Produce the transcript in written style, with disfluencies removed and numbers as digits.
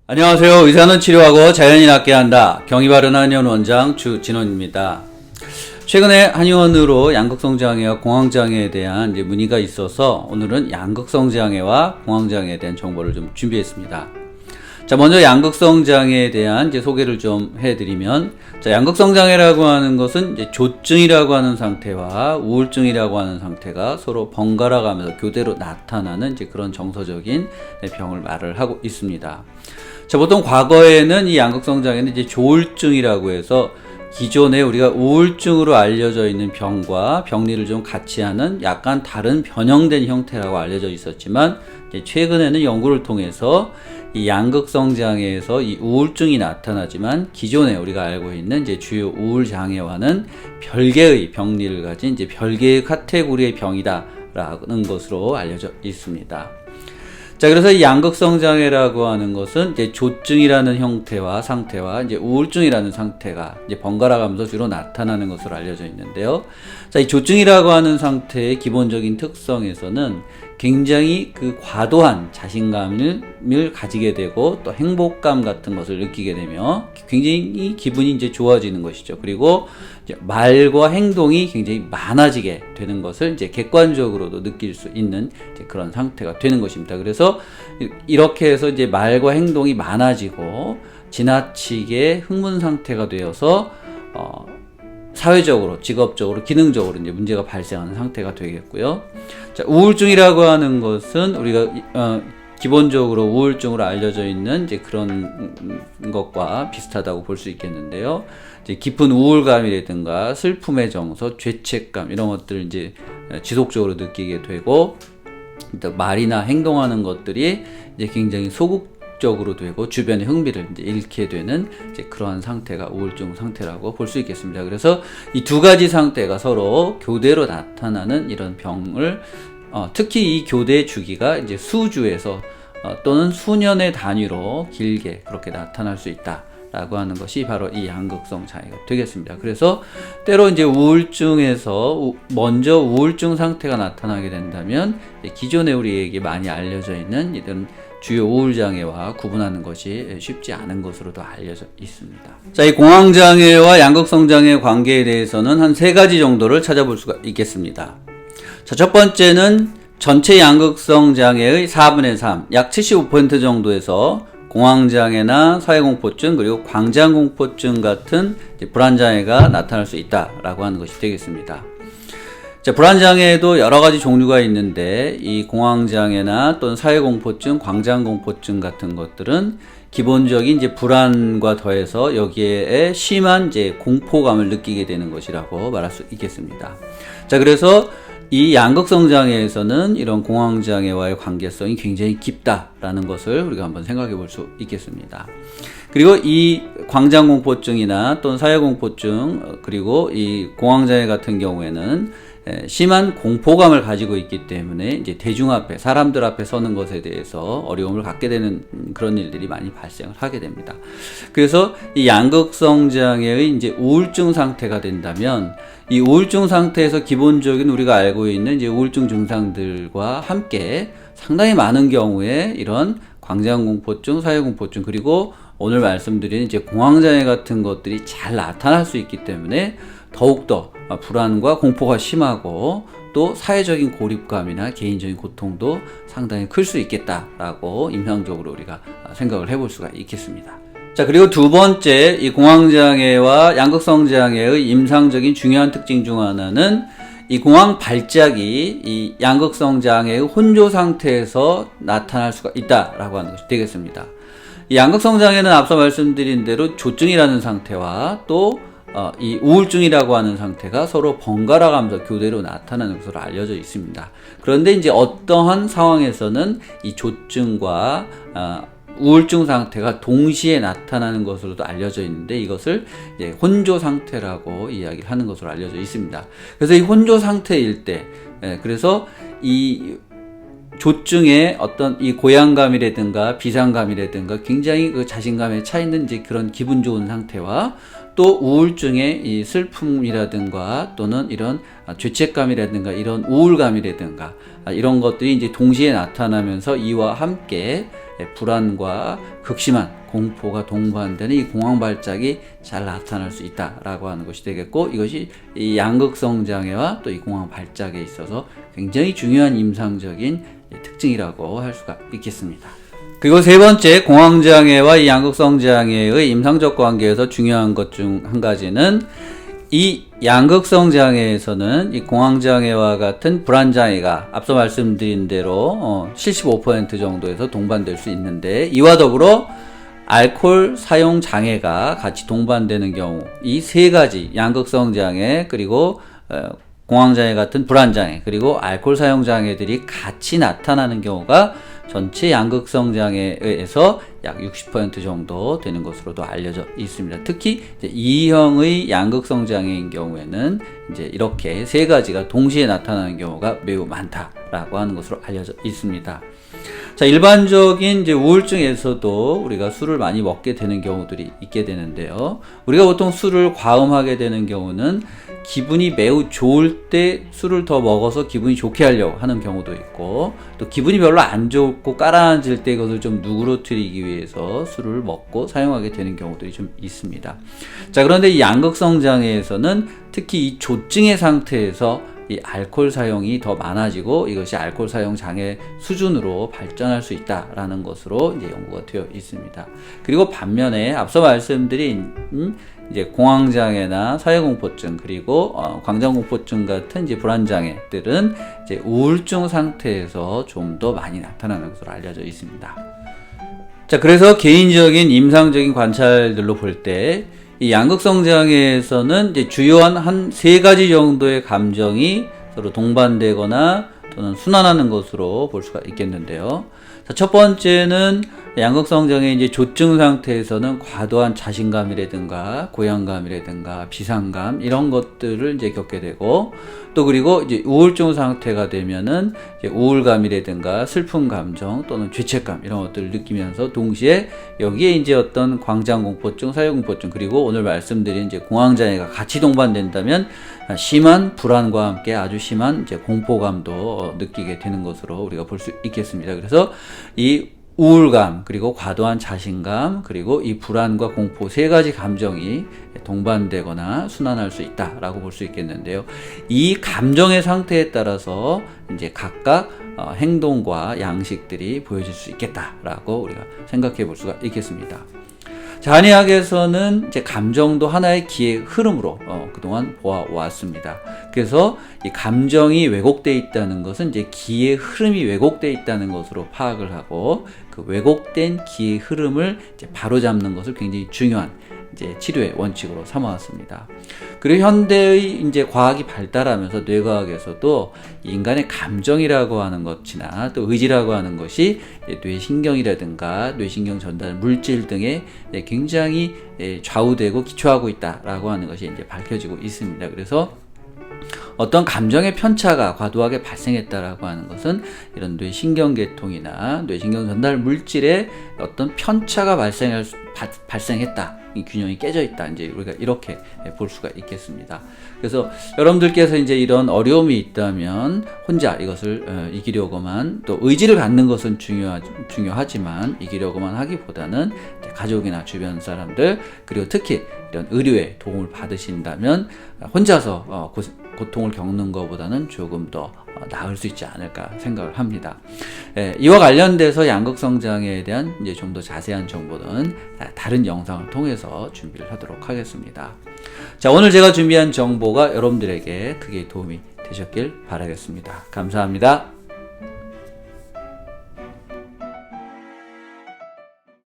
안녕하세요. 의사는 치료하고 자연이 낫게 한다. 경희바른 한의원 원장 주진원입니다. 최근에 한의원으로 양극성장애와 공황장애에 대한 문의가 있어서 오늘은 양극성장애와 공황장애에 대한 정보를 좀 준비했습니다. 자, 먼저 양극성장애에 대한 소개를 좀 해드리면, 양극성장애라고 하는 것은 조증이라고 하는 상태와 우울증이라고 하는 상태가 서로 번갈아 가면서 교대로 나타나는 그런 정서적인 병을 말을 하고 있습니다. 자, 보통 과거에는 이 양극성장애는 조울증이라고 해서 기존에 우리가 우울증으로 알려져 있는 병과 병리를 좀 같이 하는 약간 다른 변형된 형태라고 알려져 있었지만, 최근에는 연구를 통해서 이 양극성장애에서 이 우울증이 나타나지만 기존에 우리가 알고 있는 주요 우울장애와는 별개의 병리를 가진 별개의 카테고리의 병이다라는 것으로 알려져 있습니다. 자, 그래서 이 양극성장애라고 하는 것은 조증이라는 형태와 상태와 우울증이라는 상태가 번갈아 가면서 주로 나타나는 것으로 알려져 있는데요. 자, 이 조증이라고 하는 상태의 기본적인 특성에서는 굉장히 과도한 자신감을 가지게 되고 또 행복감 같은 것을 느끼게 되며 굉장히 기분이 좋아지는 것이죠. 그리고 말과 행동이 굉장히 많아지게 되는 것을 객관적으로도 느낄 수 있는 그런 상태가 되는 것입니다. 그래서 이렇게 해서 말과 행동이 많아지고 지나치게 흥분 상태가 되어서 사회적으로, 직업적으로, 기능적으로 문제가 발생하는 상태가 되겠고요. 자, 우울증이라고 하는 것은 우리가 기본적으로 우울증으로 알려져 있는 그런 것과 비슷하다고 볼 수 있겠는데요. 깊은 우울감이라든가 슬픔의 정서, 죄책감 이런 것들을 지속적으로 느끼게 되고, 말이나 행동하는 것들이 굉장히 소극적으로 되고 주변의 흥미를 잃게 되는 그러한 상태가 우울증 상태라고 볼 수 있겠습니다. 그래서 이 두 가지 상태가 서로 교대로 나타나는 이런 병을 특히 이 교대 주기가 수주에서 또는 수년의 단위로 길게 그렇게 나타날 수 있다 라고 하는 것이 바로 이 양극성 장애가 되겠습니다. 그래서 때로 우울증에서 먼저 우울증 상태가 나타나게 된다면 기존에 우리에게 많이 알려져 있는 이런 주요 우울장애와 구분하는 것이 쉽지 않은 것으로도 알려져 있습니다. 자, 이 공황장애와 양극성장애의 관계에 대해서는 한 3가지 정도를 찾아볼 수가 있겠습니다. 자, 첫 번째는 전체 양극성장애의 4분의 3, 약 75% 정도에서 공황장애나 사회공포증 그리고 광장공포증 같은 불안장애가 나타날 수 있다라고 하는 것이 되겠습니다. 자, 불안장애에도 여러 가지 종류가 있는데 이 공황장애나 또는 사회공포증, 광장공포증 같은 것들은 기본적인 불안과 더해서 여기에 심한 공포감을 느끼게 되는 것이라고 말할 수 있겠습니다. 자, 그래서 이 양극성장애에서는 이런 공황장애와의 관계성이 굉장히 깊다라는 것을 우리가 한번 생각해 볼 수 있겠습니다. 그리고 이 광장공포증이나 또는 사회공포증 그리고 이 공황장애 같은 경우에는 심한 공포감을 가지고 있기 때문에 대중 앞에, 사람들 앞에 서는 것에 대해서 어려움을 갖게 되는 그런 일들이 많이 발생을 하게 됩니다. 그래서 이 양극성 장애의 우울증 상태가 된다면 이 우울증 상태에서 기본적인 우리가 알고 있는 우울증 증상들과 함께 상당히 많은 경우에 이런 광장공포증, 사회공포증 그리고 오늘 말씀드린 공황장애 같은 것들이 잘 나타날 수 있기 때문에 더욱더 불안과 공포가 심하고 또 사회적인 고립감이나 개인적인 고통도 상당히 클 수 있겠다라고 임상적으로 우리가 생각을 해볼 수가 있겠습니다. 자, 그리고 두 번째, 이 공황장애와 양극성장애의 임상적인 중요한 특징 중 하나는 이 공황 발작이 이 양극성장애의 혼조 상태에서 나타날 수가 있다라고 하는 것이 되겠습니다. 이 양극성장애는 앞서 말씀드린 대로 조증이라는 상태와 또 이 우울증이라고 하는 상태가 서로 번갈아 가면서 교대로 나타나는 것으로 알려져 있습니다. 그런데 어떠한 상황에서는 이 조증과 우울증 상태가 동시에 나타나는 것으로도 알려져 있는데 이것을 혼조 상태라고 이야기를 하는 것으로 알려져 있습니다. 그래서 이 혼조 상태일 때, 그래서 이 조증의 어떤 이 고양감이라든가 비상감이라든가 굉장히 자신감에 차 있는 그런 기분 좋은 상태와 또 우울증의 이 슬픔이라든가 또는 이런 죄책감이라든가 이런 우울감이라든가 이런 것들이 이제 동시에 나타나면서 이와 함께 불안과 극심한 공포가 동반되는 이 공황 발작이 잘 나타날 수 있다라고 하는 것이 되겠고, 이것이 이 양극성 장애와 또 이 공황 발작에 있어서 굉장히 중요한 임상적인 특징이라고 할 수가 있겠습니다. 그리고 세 번째, 공황장애와 이 양극성 장애의 임상적 관계에서 중요한 것 중 한 가지는, 이 양극성 장애에서는 이 공황장애와 같은 불안장애가 앞서 말씀드린 대로 75% 정도에서 동반될 수 있는데, 이와 더불어 알코올 사용 장애가 같이 동반되는 경우, 이 세 가지 양극성 장애 그리고 공황장애 같은 불안장애 그리고 알코올 사용 장애들이 같이 나타나는 경우가 전체 양극성 장애에서 약 60% 정도 되는 것으로도 알려져 있습니다. 특히 이제 2형의 양극성 장애인 경우에는 이제 이렇게 세 가지가 동시에 나타나는 경우가 매우 많다라고 하는 것으로 알려져 있습니다. 자, 일반적인 이제 우울증에서도 우리가 술을 많이 먹게 되는 경우들이 있게 되는데요. 우리가 보통 술을 과음하게 되는 경우는 기분이 매우 좋을 때 술을 더 먹어서 기분이 좋게 하려고 하는 경우도 있고, 또 기분이 별로 안 좋고 깔아앉을 때 이것을 좀 누그러뜨리기 위해서 술을 먹고 사용하게 되는 경우들이 좀 있습니다. 자, 그런데 이 양극성 장애에서는 특히 이 조증의 상태에서 이 알코올 사용이 더 많아지고 이것이 알코올 사용 장애 수준으로 발전할 수 있다라는 것으로 이제 연구가 되어 있습니다. 그리고 반면에 앞서 말씀드린 이제 공황장애나 사회공포증 그리고 광장공포증 같은 이제 불안장애들은 이제 우울증 상태에서 좀 더 많이 나타나는 것으로 알려져 있습니다. 자, 그래서 개인적인 임상적인 관찰들로 볼 때 이 양극성 장애에서는 이제 주요한 한 세 가지 정도의 감정이 서로 동반되거나 또는 순환하는 것으로 볼 수가 있겠는데요. 자, 첫 번째는 양극성 장애 이제 조증 상태에서는 과도한 자신감이라든가 고향감이라든가 비상감 이런 것들을 이제 겪게 되고, 또 그리고 이제 우울증 상태가 되면은 이제 우울감이라든가 슬픈 감정 또는 죄책감 이런 것들을 느끼면서 동시에 여기에 이제 어떤 광장공포증, 사회공포증 그리고 오늘 말씀드린 이제 공황장애가 같이 동반된다면 심한 불안과 함께 아주 심한 이제 공포감도 느끼게 되는 것으로 우리가 볼 수 있겠습니다. 그래서 이 우울감 그리고 과도한 자신감 그리고 이 불안과 공포 세 가지 감정이 동반되거나 순환할 수 있다라고 볼 수 있겠는데요. 이 감정의 상태에 따라서 이제 각각 행동과 양식들이 보여질 수 있겠다라고 우리가 생각해 볼 수가 있겠습니다. 한의학에서는 이제 감정도 하나의 기의 흐름으로 그동안 보아왔습니다. 그래서 이 감정이 왜곡되어 있다는 것은 이제 기의 흐름이 왜곡되어 있다는 것으로 파악을 하고, 그 왜곡된 기의 흐름을 이제 바로잡는 것을 굉장히 중요한 이제 치료의 원칙으로 삼아왔습니다. 그리고 현대의 이제 과학이 발달하면서 뇌과학에서도 인간의 감정이라고 하는 것이나 또 의지라고 하는 것이 뇌신경이라든가 뇌신경 전달 물질 등에 굉장히 좌우되고 기초하고 있다라고 하는 것이 이제 밝혀지고 있습니다. 그래서 어떤 감정의 편차가 과도하게 발생했다라고 하는 것은 이런 뇌신경계통이나 뇌신경 전달 물질에 어떤 편차가 발생했다. 이 균형이 깨져 있다. 이제 우리가 이렇게 볼 수가 있겠습니다. 그래서 여러분들께서 이제 이런 어려움이 있다면 혼자 이것을 이기려고만, 또 의지를 갖는 것은 중요하지만 이기려고만 하기보다는 가족이나 주변 사람들 그리고 특히 이런 의료의 도움을 받으신다면 혼자서 고통을 겪는 것보다는 조금 더 나을 수 있지 않을까 생각을 합니다. 이와 관련돼서 양극성 장애에 대한 이제 좀 더 자세한 정보는 다른 영상을 통해서 준비를 하도록 하겠습니다. 자, 오늘 제가 준비한 정보가 여러분들에게 크게 도움이 되셨길 바라겠습니다. 감사합니다.